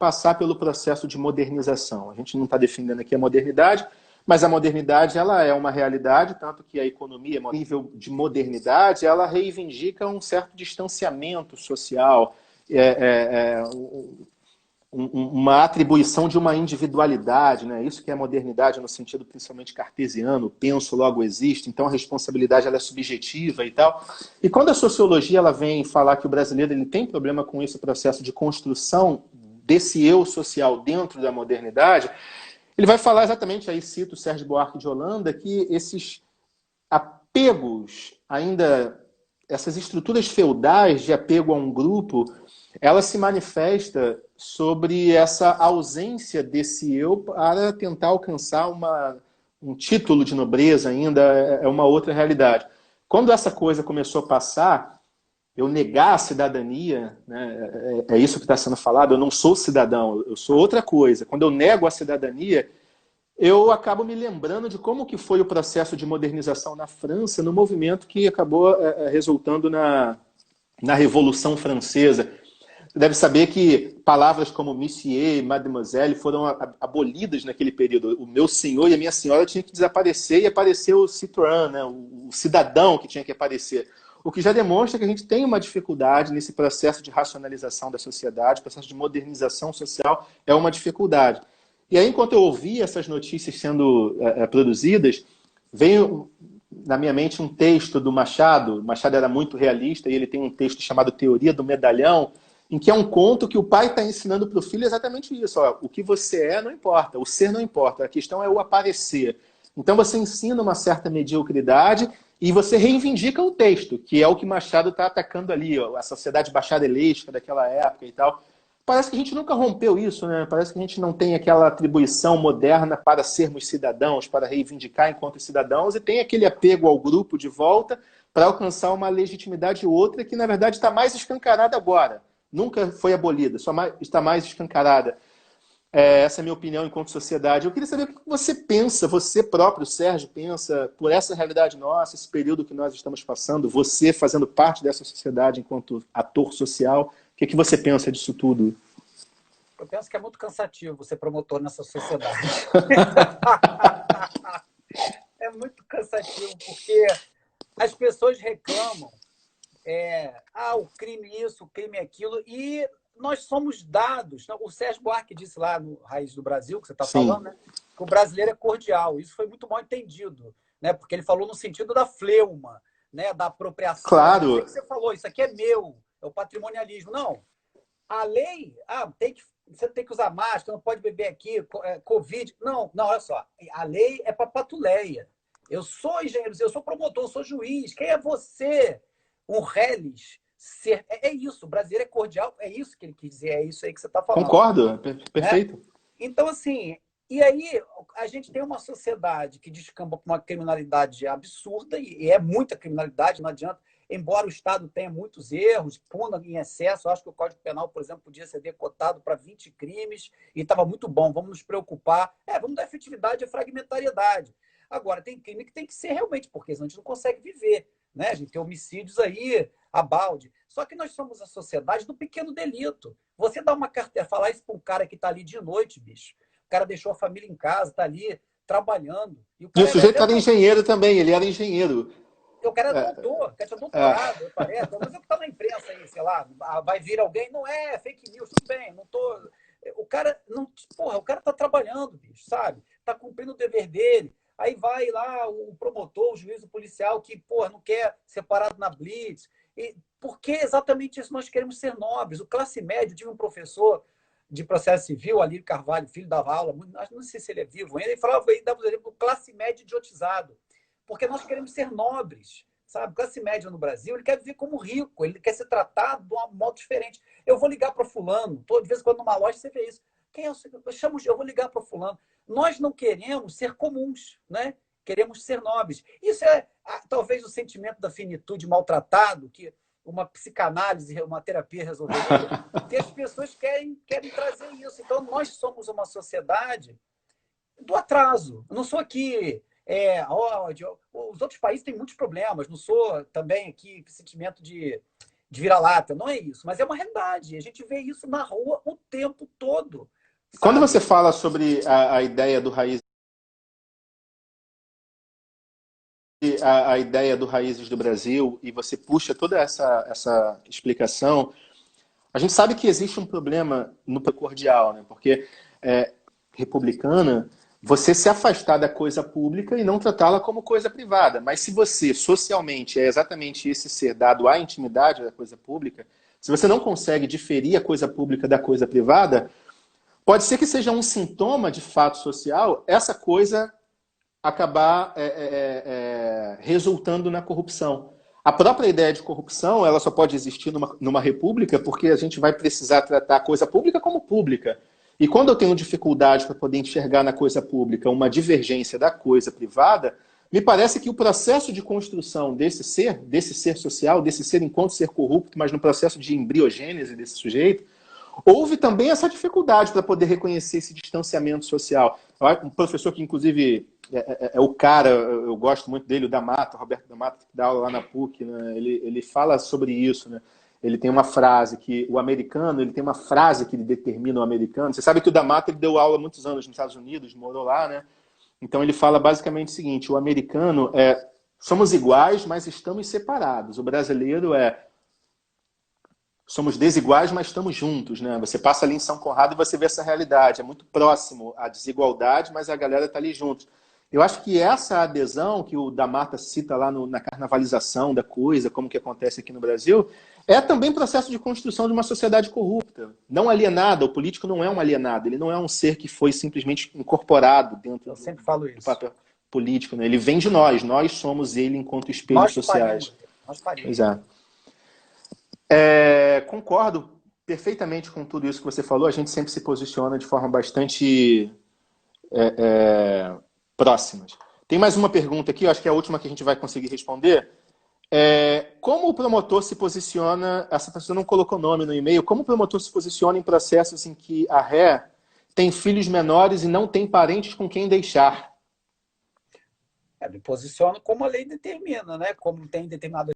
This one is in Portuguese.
passar pelo processo de modernização. A gente não está defendendo aqui a modernidade, mas a modernidade ela é uma realidade, tanto que a economia, a nível de modernidade, ela reivindica um certo distanciamento social, uma atribuição de uma individualidade, né? Isso que é modernidade no sentido principalmente cartesiano, penso, logo existe, então a responsabilidade ela é subjetiva e tal. E quando a sociologia ela vem falar que o brasileiro ele tem problema com esse processo de construção desse eu social dentro da modernidade, ele vai falar exatamente, aí cito o Sérgio Buarque de Holanda, que esses apegos ainda, essas estruturas feudais de apego a um grupo, ela se manifesta sobre essa ausência desse eu para tentar alcançar um título de nobreza ainda, é uma outra realidade. Quando essa coisa começou a passar, eu negar a cidadania, né, é isso que está sendo falado, eu não sou cidadão, eu sou outra coisa. Quando eu nego a cidadania, eu acabo me lembrando de como que foi o processo de modernização na França, no movimento que acabou resultando na Revolução Francesa. Você deve saber que palavras como monsieur e mademoiselle foram abolidas naquele período. O meu senhor e a minha senhora tinham que desaparecer e apareceu o citoyen, né? O cidadão que tinha que aparecer. O que já demonstra que a gente tem uma dificuldade nesse processo de racionalização da sociedade, processo de modernização social é uma dificuldade. E aí, enquanto eu ouvi essas notícias sendo produzidas, veio na minha mente um texto do Machado. O Machado era muito realista e ele tem um texto chamado Teoria do Medalhão, em que é um conto que o pai está ensinando para o filho exatamente isso. Ó, o que você é não importa, o ser não importa, a questão é o aparecer. Então você ensina uma certa mediocridade e você reivindica o texto, que é o que Machado está atacando ali, ó, a sociedade bacharelesca daquela época e tal. Parece que a gente nunca rompeu isso, né? Parece que a gente não tem aquela atribuição moderna para sermos cidadãos, para reivindicar enquanto cidadãos, e tem aquele apego ao grupo de volta para alcançar uma legitimidade outra que, na verdade, está mais escancarada agora. Nunca foi abolida, está mais escancarada. Essa é a minha opinião enquanto sociedade. Eu queria saber o que você pensa, você próprio, Sérgio, pensa por essa realidade nossa, esse período que nós estamos passando, você fazendo parte dessa sociedade enquanto ator social. O que você pensa disso tudo? Eu penso que é muito cansativo ser promotor nessa sociedade. É muito cansativo, porque as pessoas reclamam o crime isso, o crime aquilo, e nós somos dados. O Sérgio Buarque disse lá no Raiz do Brasil, que você está falando, né, que o brasileiro é cordial. Isso foi muito mal entendido, né, porque ele falou no sentido da fleuma, né, da apropriação. Claro. Isso que você falou, isso aqui é meu, é o patrimonialismo. Não, a lei, você tem que usar máscara, não pode beber aqui, Covid. Não, olha só, a lei é para patuleia. Eu sou engenheiro, eu sou promotor, eu sou juiz. Quem é você? Um reles? É isso, o brasileiro é cordial, é isso que ele quis dizer, é isso aí que você está falando. Concordo, perfeito. Né? Então, assim, e aí a gente tem uma sociedade que descamba para uma criminalidade absurda, e é muita criminalidade, não adianta. Embora o Estado tenha muitos erros, puna em excesso, eu acho que o Código Penal, por exemplo, podia ser decotado para 20 crimes e estava muito bom, vamos nos preocupar. Vamos dar efetividade à fragmentariedade. Agora, tem crime que tem que ser realmente, porque senão a gente não consegue viver. Né? A gente tem homicídios aí a balde. Só que nós somos a sociedade do pequeno delito. Você dá uma carteira, falar isso para um cara que está ali de noite, bicho. O cara deixou a família em casa, está ali trabalhando. E o sujeito era engenheiro também, ele era engenheiro. O cara é doutor, o cara tinha doutorado, parece. Mas é o que está na imprensa aí, sei lá, vai vir alguém, não é fake news, tudo bem, não tô. O cara não. Porra, o cara está trabalhando, bicho, sabe? Está cumprindo o dever dele. Aí vai lá o promotor, o juiz, o policial, que, porra, não quer separado na blitz. E por que exatamente isso nós queremos ser nobres? O classe média, eu tive um professor de processo civil, Alírio Carvalho, filho, dava aula, não sei se ele é vivo ainda, ele falava, ele dava o exemplo do classe média idiotizado. Porque nós queremos ser nobres, sabe? Classe média no Brasil, ele quer viver como rico, ele quer ser tratado de um modo diferente. Eu vou ligar para fulano, de vez em quando numa loja você vê isso. Quem é o seu? Eu vou ligar para fulano. Nós não queremos ser comuns, né? Queremos ser nobres. Isso é talvez o sentimento da finitude maltratado, que uma psicanálise, uma terapia resolveria, que as pessoas querem trazer isso. Então, nós somos uma sociedade do atraso. Eu não sou aqui ódio. Os outros países têm muitos problemas. Não sou também aqui sentimento de de vira-lata, não é isso, mas é uma realidade. A gente vê isso na rua o tempo todo. Quando Sabe? você fala sobre a ideia do raiz, a ideia do Raízes do Brasil, e você puxa toda essa explicação, a gente sabe que existe um problema no cordial, né? Porque republicana, você se afastar da coisa pública e não tratá-la como coisa privada. Mas se você, socialmente, é exatamente esse ser dado à intimidade da coisa pública, se você não consegue diferir a coisa pública da coisa privada, pode ser que seja um sintoma de fato social essa coisa acabar resultando na corrupção. A própria ideia de corrupção, ela só pode existir numa república porque a gente vai precisar tratar a coisa pública como pública. E quando eu tenho dificuldade para poder enxergar na coisa pública uma divergência da coisa privada, me parece que o processo de construção desse ser social, desse ser enquanto ser corrupto, mas no processo de embriogênese desse sujeito, houve também essa dificuldade para poder reconhecer esse distanciamento social. Um professor que, inclusive, é o cara, eu gosto muito dele, o da Mata, o Roberto da Mata, que dá aula lá na PUC, né? Ele fala sobre isso, né? Ele tem uma frase que o americano, ele tem uma frase que ele determina o americano. Você sabe que o da Mata ele deu aula há muitos anos nos Estados Unidos, morou lá, né? Então ele fala basicamente o seguinte: o americano somos iguais, mas estamos separados. O brasileiro somos desiguais, mas estamos juntos, né? Você passa ali em São Conrado e você vê essa realidade. É muito próximo à desigualdade, mas a galera está ali juntos. Eu acho que essa adesão que o da Mata cita lá na carnavalização da coisa, como que acontece aqui no Brasil, é também processo de construção de uma sociedade corrupta, não alienada. O político não é um alienado, ele não é um ser que foi simplesmente incorporado dentro do papel político, né? Ele vem de nós somos ele enquanto espelhos sociais. Nós parimos. Pois concordo perfeitamente com tudo isso que você falou. A gente sempre se posiciona de forma bastante próximas. Tem mais uma pergunta aqui, eu acho que é a última que a gente vai conseguir responder. Como o promotor se posiciona, essa pessoa não colocou nome no e-mail, como o promotor se posiciona em processos em que a ré tem filhos menores e não tem parentes com quem deixar? Me posiciono como a lei determina, né? Como tem determinado